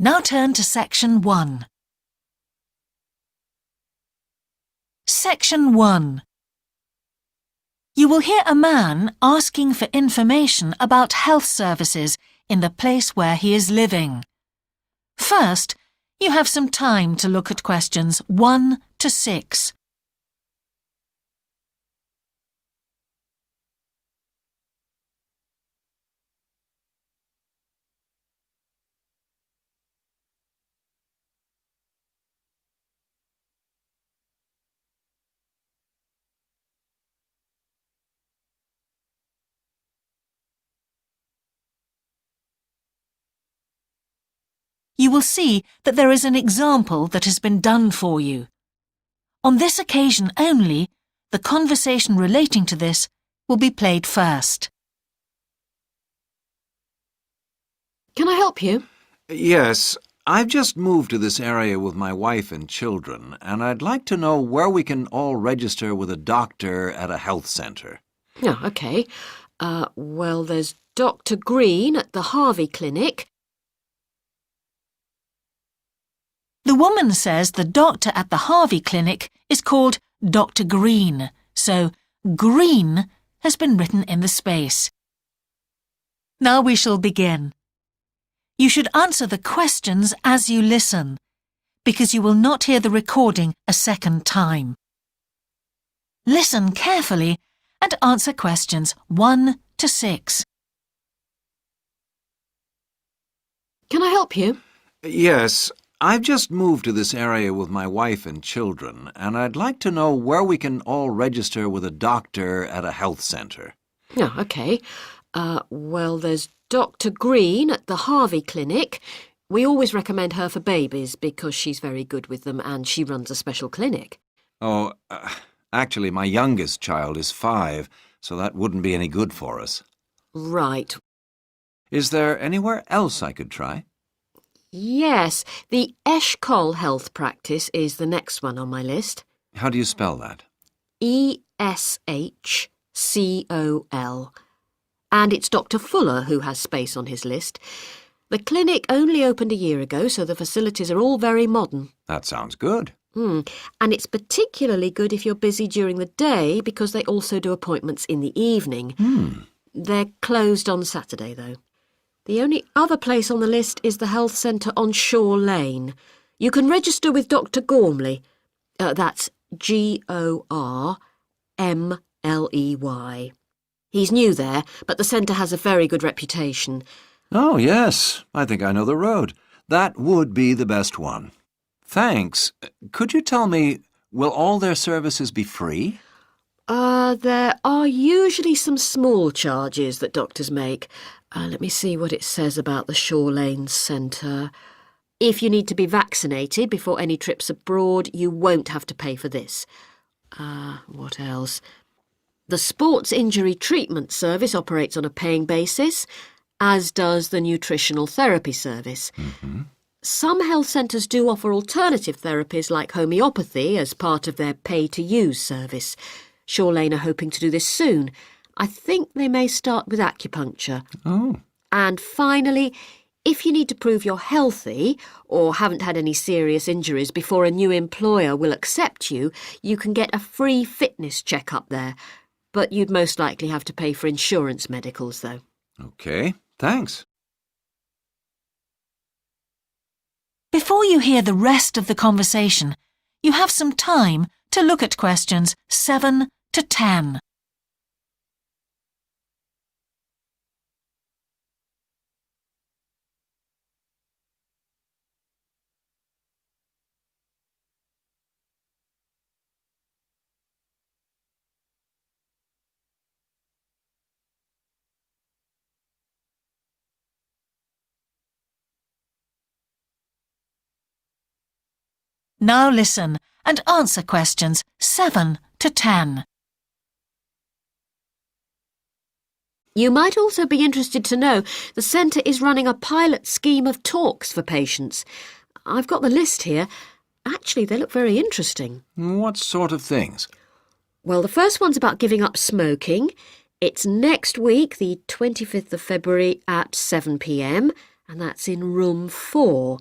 Now turn to Section 1. Section 1. You will hear a man asking for information about health services in the place where he is living. First, you have some time to look at questions 1 to 6. You will see that there is an example that has been done for you. On this occasion only, the conversation relating to this will be played first. Can I help you? Yes, I've just moved to this area with my wife and children, and I'd like to know where we can all register with a doctor at a health centre. Oh, OK. Well, there's Dr. Green at the Harvey Clinic. The woman says the doctor at the Harvey Clinic is called Dr. Green, so Green has been written in the space. Now we shall begin. You should answer the questions as you listen, because you will not hear the recording a second time. Listen carefully and answer questions 1 to 6. Can I help you? Yes, I've just moved to this area with my wife and children, and I'd like to know where we can all register with a doctor at a health centre. Oh, OK. Well, there's Dr. Green at the Harvey Clinic. We always recommend her for babies because she's very good with them and she runs a special clinic. Oh, actually, my youngest child is 5, so that wouldn't be any good for us. Right. Is there anywhere else I could try? Yes, the Eshcol Health Practice is the next one on my list. How do you spell that? Eshcol. And it's Dr. Fuller who has space on his list. The clinic only opened a year ago, so the facilities are all very modern. That sounds good. And it's particularly good if you're busy during the day because they also do appointments in the evening. They're closed on Saturday, though. The only other place on the list is the health centre on Shore Lane. You can register with Dr. Gormley. That's Gormley. He's new there, but the centre has a very good reputation. Oh, yes. I think I know the road. That would be the best one. Thanks. Could you tell me, will all their services be free? There are usually some small charges that doctors make. Let me see what it says about the Shore Lane Centre. If you need to be vaccinated before any trips abroad, you won't have to pay for this. What else? The Sports Injury Treatment Service operates on a paying basis, as does the Nutritional Therapy Service. Some health centres do offer alternative therapies like homeopathy as part of their pay-to-use service. Shore Lane are hoping to do this soon. I think they may start with acupuncture. Oh. And finally, if you need to prove you're healthy or haven't had any serious injuries before a new employer will accept you, you can get a free fitness check-up there. But you'd most likely have to pay for insurance medicals, though. OK, thanks. Before you hear the rest of the conversation, you have some time to look at questions 7 to 10. Now listen and answer questions 7 to 10. You might also be interested to know the centre is running a pilot scheme of talks for patients. I've got the list here. Actually, they look very interesting. What sort of things? Well, the first one's about giving up smoking. It's next week, the 25th of February at 7 p.m, and that's in room 4.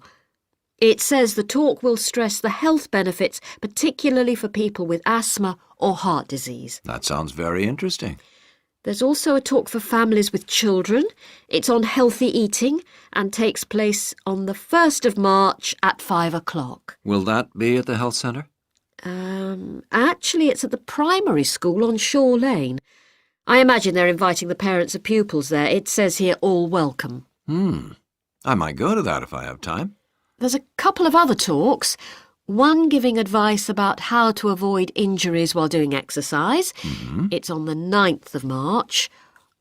It says the talk will stress the health benefits, particularly for people with asthma or heart disease. That sounds very interesting. There's also a talk for families with children. It's on healthy eating and takes place on the 1st of March at 5 o'clock. Will that be at the health centre? Actually, it's at the primary school on Shore Lane. I imagine they're inviting the parents of pupils there. It says here, all welcome. I might go to that if I have time. There's a couple of other talks. One giving advice about how to avoid injuries while doing exercise. It's on the 9th of March.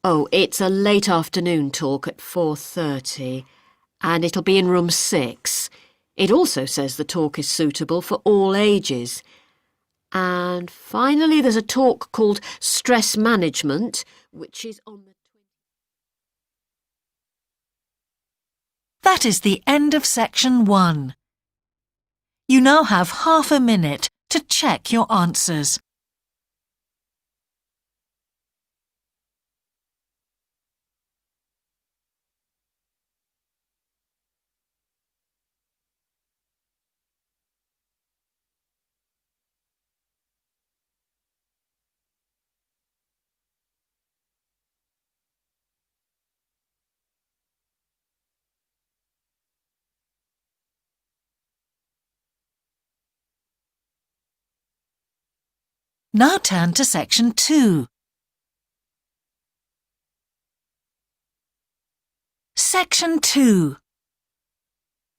Oh, it's a late afternoon talk at 4:30, and it'll be in room 6. It also says the talk is suitable for all ages. And finally, there's a talk called Stress Management, which is on the... That is the end of section 1. You now have half a minute to check your answers. Now turn to section 2. Section 2.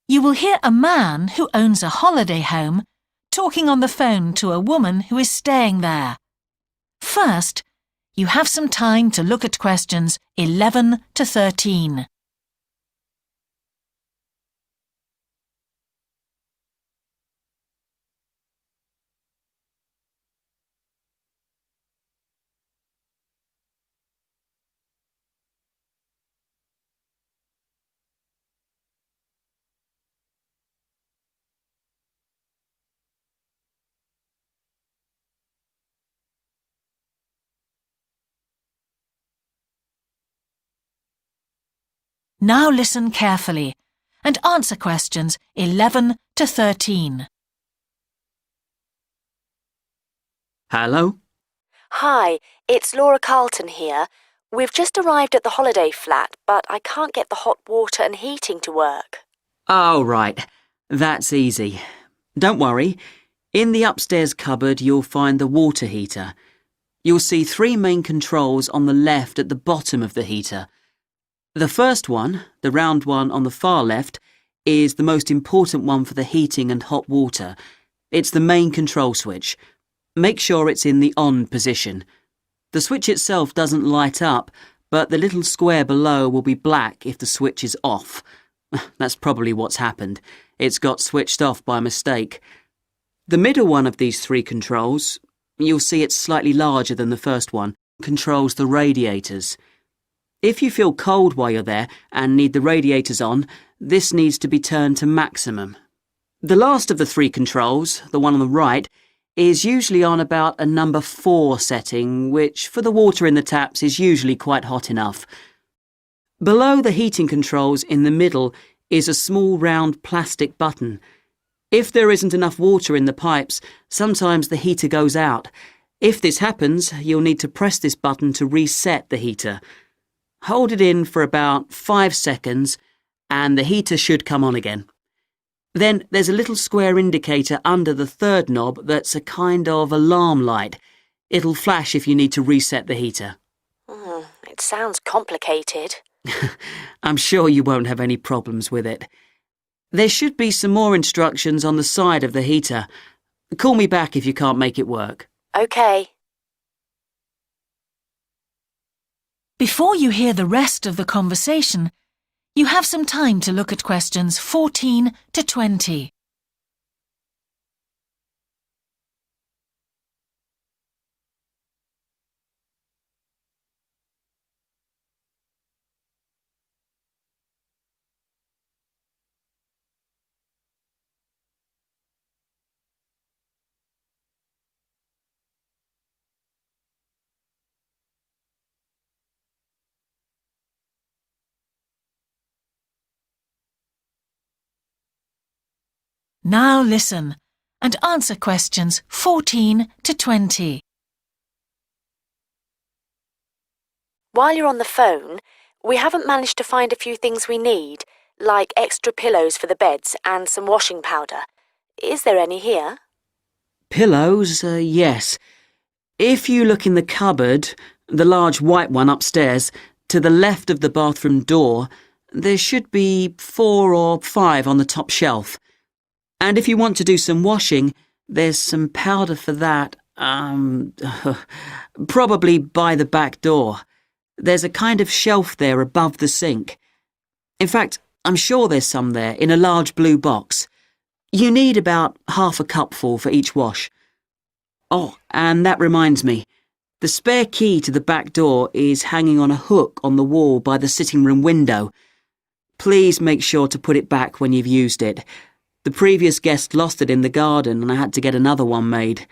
You will hear a man who owns a holiday home talking on the phone to a woman who is staying there. First, you have some time to look at questions 11 to 13. Now listen carefully and answer questions 11 to 13. Hello? Hi, it's Laura Carlton here. We've just arrived at the holiday flat, but I can't get the hot water and heating to work. Oh, right. That's easy. Don't worry. In the upstairs cupboard, you'll find the water heater. You'll see 3 main controls on the left at the bottom of the heater. The first one, the round one on the far left, is the most important one for the heating and hot water. It's the main control switch. Make sure it's in the on position. The switch itself doesn't light up, but the little square below will be black if the switch is off. That's probably what's happened. It's got switched off by mistake. The middle one of these 3 controls, you'll see it's slightly larger than the first one, controls the radiators. If you feel cold while you're there and need the radiators on, this needs to be turned to maximum. The last of the 3 controls, the one on the right, is usually on about a number 4 setting, which for the water in the taps is usually quite hot enough. Below the heating controls in the middle is a small round plastic button. If there isn't enough water in the pipes, sometimes the heater goes out. If this happens, you'll need to press this button to reset the heater. Hold it in for about 5 seconds and the heater should come on again. Then there's a little square indicator under the 3rd knob that's a kind of alarm light. It'll flash if you need to reset the heater. It sounds complicated. I'm sure you won't have any problems with it. There should be some more instructions on the side of the heater. Call me back if you can't make it work. OK. Before you hear the rest of the conversation, you have some time to look at questions 14 to 20. Now listen and answer questions 14 to 20. While you're on the phone, we haven't managed to find a few things we need, like extra pillows for the beds and some washing powder. Is there any here? Pillows, yes. If you look in the cupboard, the large white one upstairs, to the left of the bathroom door, there should be 4 or 5 on the top shelf. And if you want to do some washing, there's some powder for that, probably by the back door. There's a kind of shelf there above the sink. In fact, I'm sure there's some there in a large blue box. You need about half a cupful for each wash. Oh, and that reminds me. The spare key to the back door is hanging on a hook on the wall by the sitting room window. Please make sure to put it back when you've used it. The previous guest lost it in the garden and I had to get another one made.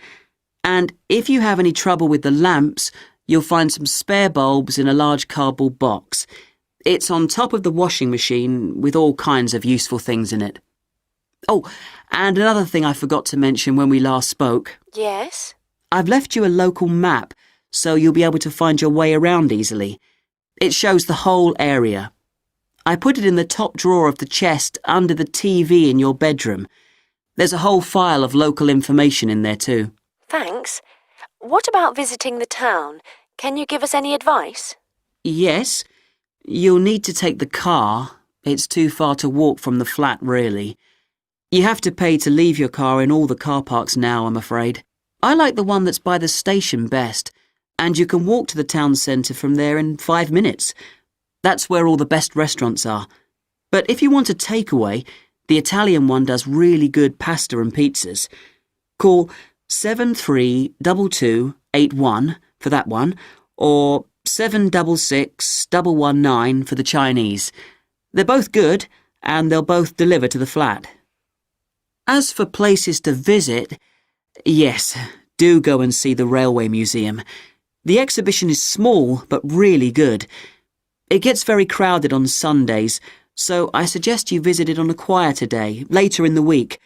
And if you have any trouble with the lamps, you'll find some spare bulbs in a large cardboard box. It's on top of the washing machine with all kinds of useful things in it. Oh, and another thing I forgot to mention when we last spoke. Yes? I've left you a local map so you'll be able to find your way around easily. It shows the whole area. I put it in the top drawer of the chest under the TV in your bedroom. There's a whole file of local information in there too. Thanks. What about visiting the town? Can you give us any advice? Yes, you'll need to take the car. It's too far to walk from the flat, really. You have to pay to leave your car in all the car parks now, I'm afraid. I like the one that's by the station best, and you can walk to the town centre from there in 5 minutes. That's where all the best restaurants are. But if you want a takeaway, the Italian one does really good pasta and pizzas. Call 732281 for that one, or 766119 for the Chinese. They're both good, and they'll both deliver to the flat. As for places to visit, yes, do go and see the Railway Museum. The exhibition is small, but really good. It gets very crowded on Sundays, so I suggest you visit it on a quieter day, later in the week,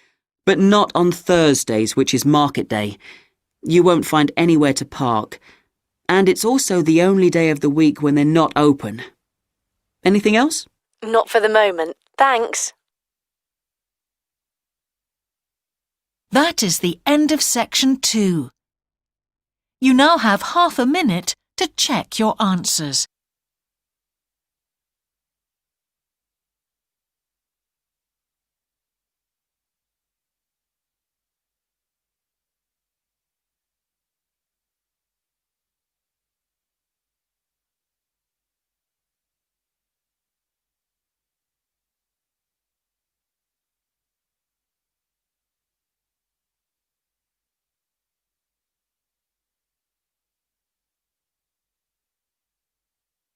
but not on Thursdays, which is market day. You won't find anywhere to park. And it's also the only day of the week when they're not open. Anything else? Not for the moment. Thanks. That is the end of section 2. You now have half a minute to check your answers.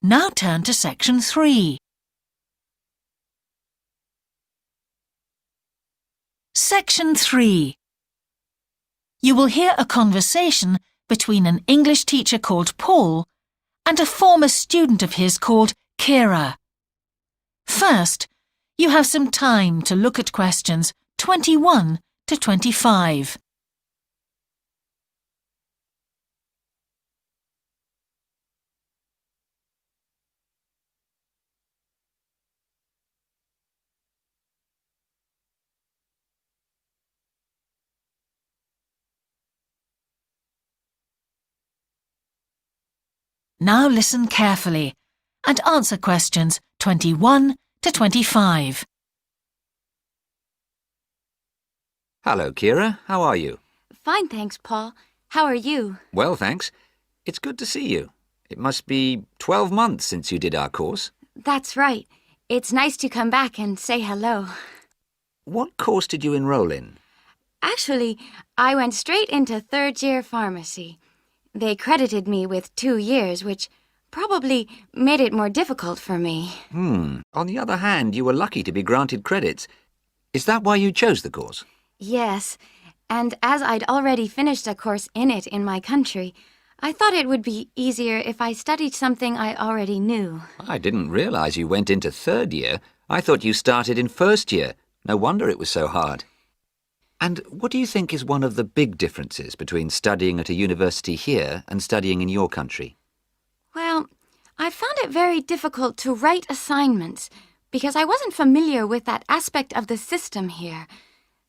Now turn to section 3. Section 3. You will hear a conversation between an English teacher called Paul and a former student of his called Kira. First, you have some time to look at questions 21 to 25. Now listen carefully and answer questions 21 to 25. Hello, Kira. How are you? Fine, thanks, Paul. How are you? Well, thanks. It's good to see you. It must be 12 months since you did our course. That's right. It's nice to come back and say hello. What course did you enroll in? Actually, I went straight into third-year pharmacy. They credited me with 2 years, which probably made it more difficult for me. On the other hand, you were lucky to be granted credits. Is that why you chose the course? Yes, and as I'd already finished a course in it in my country, I thought it would be easier if I studied something I already knew. I didn't realize you went into third year. I thought you started in first year. No wonder it was so hard. And what do you think is one of the big differences between studying at a university here and studying in your country? Well, I found it very difficult to write assignments because I wasn't familiar with that aspect of the system here.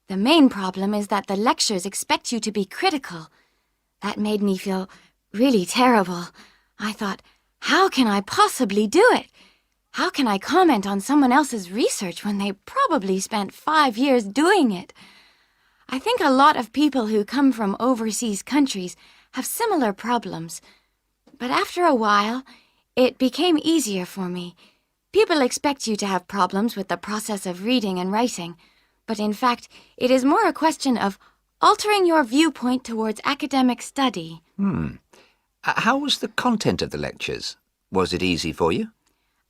The main problem is that the lectures expect you to be critical. That made me feel really terrible. I thought, how can I possibly do it? How can I comment on someone else's research when they probably spent 5 years doing it? I think a lot of people who come from overseas countries have similar problems. But after a while, it became easier for me. People expect you to have problems with the process of reading and writing, but in fact, it is more a question of altering your viewpoint towards academic study. How was the content of the lectures? Was it easy for you?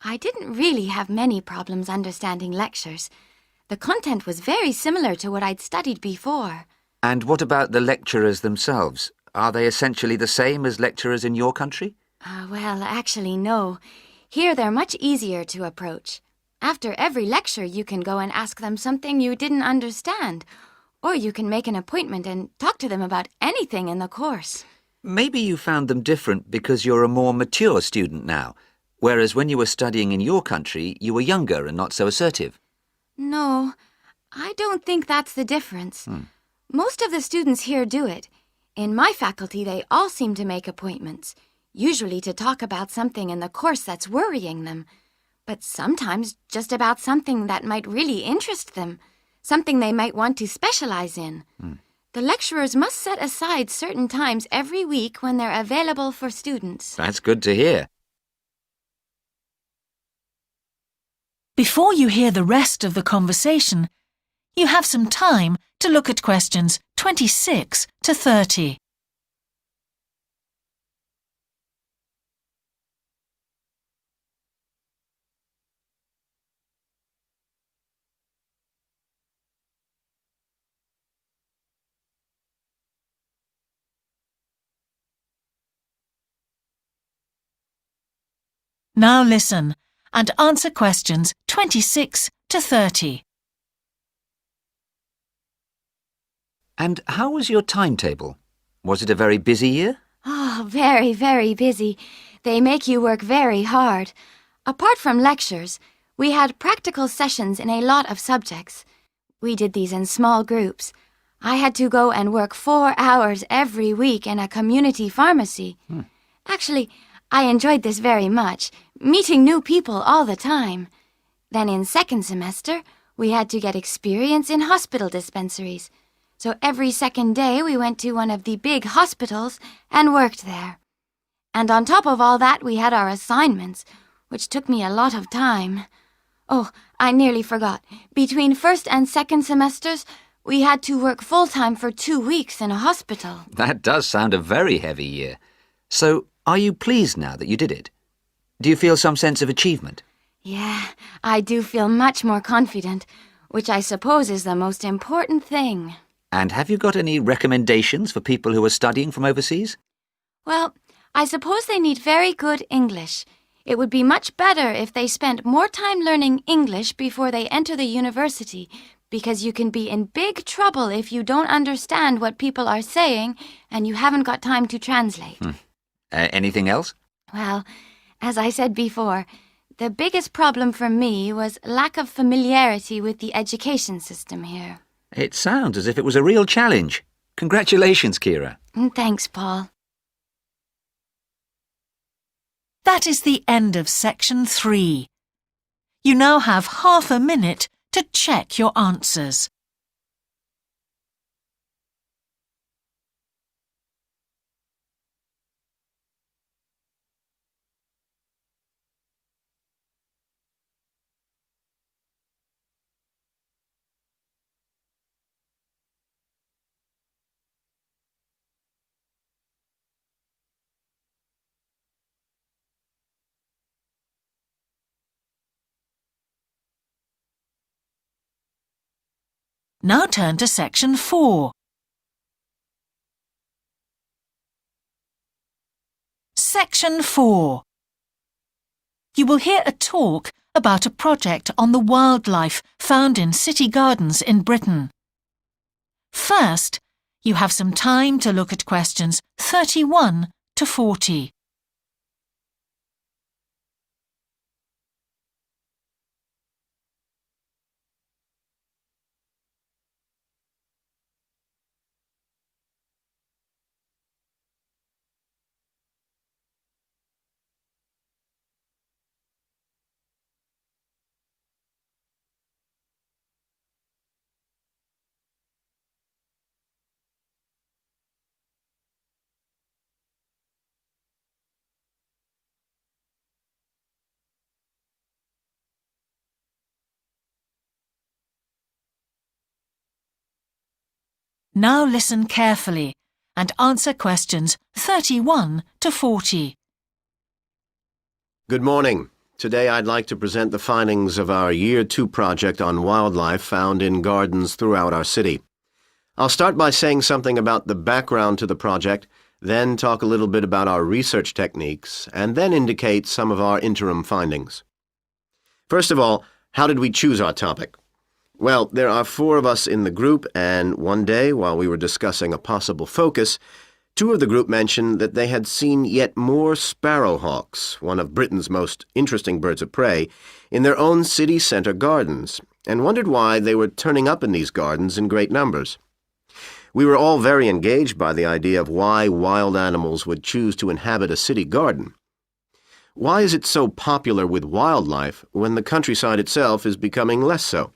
I didn't really have many problems understanding lectures. The content was very similar to what I'd studied before. And what about the lecturers themselves? Are they essentially the same as lecturers in your country? Well, actually, no. Here they're much easier to approach. After every lecture, you can go and ask them something you didn't understand, or you can make an appointment and talk to them about anything in the course. Maybe you found them different because you're a more mature student now, whereas when you were studying in your country, you were younger and not so assertive. No, I don't think that's the difference. Most of the students here do it. In my faculty, they all seem to make appointments, usually to talk about something in the course that's worrying them, but sometimes just about something that might really interest them, something they might want to specialize in. The lecturers must set aside certain times every week when they're available for students. That's good to hear. Before you hear the rest of the conversation, you have some time to look at questions 26 to 30. Now listen and answer questions 26 to 30. And how was your timetable? Was it a very busy year? Oh, very, very busy. They make you work very hard. Apart from lectures, we had practical sessions in a lot of subjects. We did these in small groups. I had to go and work 4 hours every week in a community pharmacy. Actually, I enjoyed this very much, meeting new people all the time. Then in second semester, we had to get experience in hospital dispensaries. So every second day we went to one of the big hospitals and worked there. And on top of all that, we had our assignments, which took me a lot of time. Oh, I nearly forgot. Between first and second semesters, we had to work full-time for 2 weeks in a hospital. That does sound a very heavy year. So, are you pleased now that you did it? Do you feel some sense of achievement? Yeah, I do feel much more confident, which I suppose is the most important thing. And have you got any recommendations for people who are studying from overseas? Well, I suppose they need very good English. It would be much better if they spent more time learning English before they enter the university, because you can be in big trouble if you don't understand what people are saying and you haven't got time to translate. Anything else? Well, as I said before, the biggest problem for me was lack of familiarity with the education system here. It sounds as if it was a real challenge. Congratulations, Kira. Thanks, Paul. That is the end of section 3. You now have half a minute to check your answers. Now turn to section 4. Section 4. You will hear a talk about a project on the wildlife found in city gardens in Britain. First, you have some time to look at questions 31 to 40. Now listen carefully and answer questions 31 to 40. Good morning. Today I'd like to present the findings of our Year 2 project on wildlife found in gardens throughout our city. I'll start by saying something about the background to the project, then talk a little bit about our research techniques, and then indicate some of our interim findings. First of all, how did we choose our topic? Well, there are 4 of us in the group, and one day, while we were discussing a possible focus, 2 of the group mentioned that they had seen yet more sparrowhawks, one of Britain's most interesting birds of prey, in their own city centre gardens, and wondered why they were turning up in these gardens in great numbers. We were all very engaged by the idea of why wild animals would choose to inhabit a city garden. Why is it so popular with wildlife when the countryside itself is becoming less so?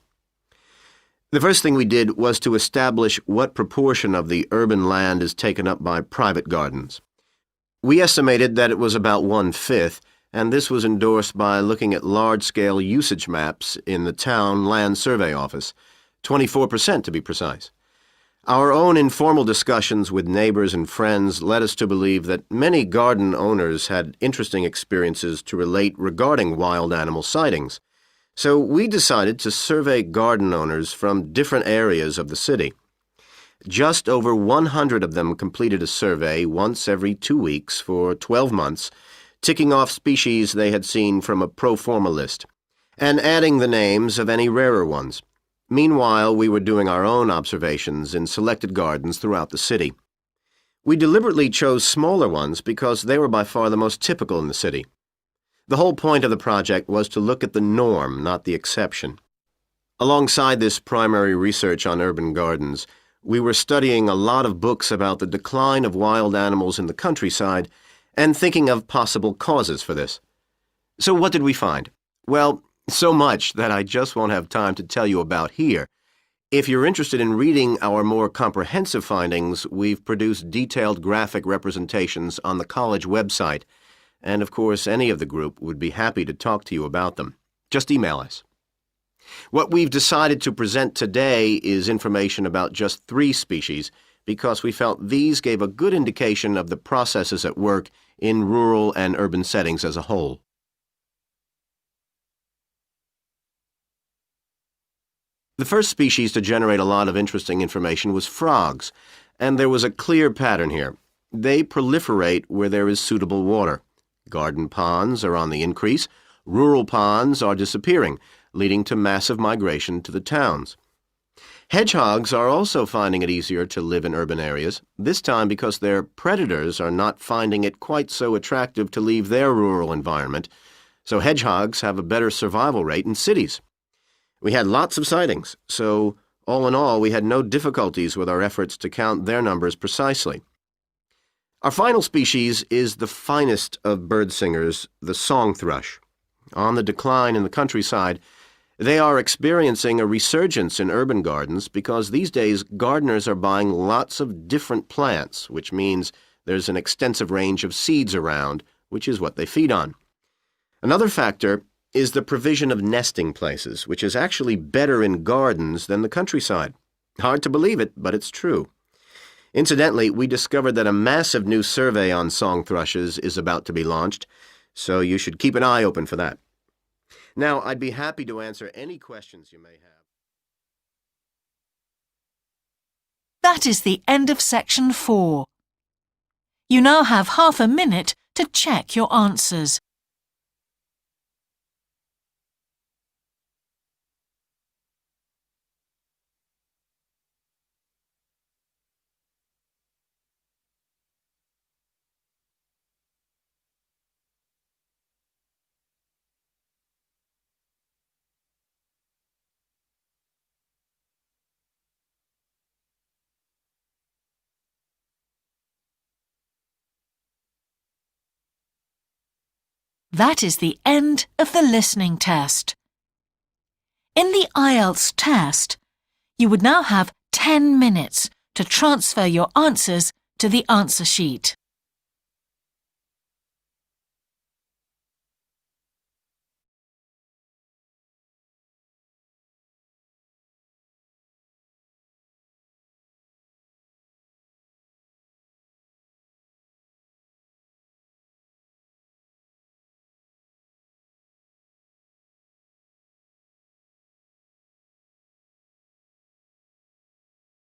The first thing we did was to establish what proportion of the urban land is taken up by private gardens. We estimated that it was about 1/5, and this was endorsed by looking at large-scale usage maps in the town land survey office, 24% to be precise. Our own informal discussions with neighbors and friends led us to believe that many garden owners had interesting experiences to relate regarding wild animal sightings. So we decided to survey garden owners from different areas of the city. Just over 100 of them completed a survey once every 2 weeks for 12 months, ticking off species they had seen from a pro forma list, and adding the names of any rarer ones. Meanwhile, we were doing our own observations in selected gardens throughout the city. We deliberately chose smaller ones because they were by far the most typical in the city. The whole point of the project was to look at the norm, not the exception. Alongside this primary research on urban gardens, we were studying a lot of books about the decline of wild animals in the countryside and thinking of possible causes for this. So what did we find? Well, so much that I just won't have time to tell you about here. If you're interested in reading our more comprehensive findings, we've produced detailed graphic representations on the college website. And, of course, any of the group would be happy to talk to you about them. Just email us. What we've decided to present today is information about just 3 species because we felt these gave a good indication of the processes at work in rural and urban settings as a whole. The first species to generate a lot of interesting information was frogs, and there was a clear pattern here. They proliferate where there is suitable water. Garden ponds are on the increase, rural ponds are disappearing, leading to massive migration to the towns. Hedgehogs are also finding it easier to live in urban areas, this time because their predators are not finding it quite so attractive to leave their rural environment, so hedgehogs have a better survival rate in cities. We had lots of sightings, so all in all we had no difficulties with our efforts to count their numbers precisely. Our final species is the finest of bird singers, the song thrush. On the decline in the countryside, they are experiencing a resurgence in urban gardens because these days gardeners are buying lots of different plants, which means there's an extensive range of seeds around, which is what they feed on. Another factor is the provision of nesting places, which is actually better in gardens than the countryside. Hard to believe it, but it's true. Incidentally, we discovered that a massive new survey on song thrushes is about to be launched, so you should keep an eye open for that. Now, I'd be happy to answer any questions you may have. That is the end of section 4. You now have half a minute to check your answers. That is the end of the listening test. In the IELTS test, you would now have 10 minutes to transfer your answers to the answer sheet.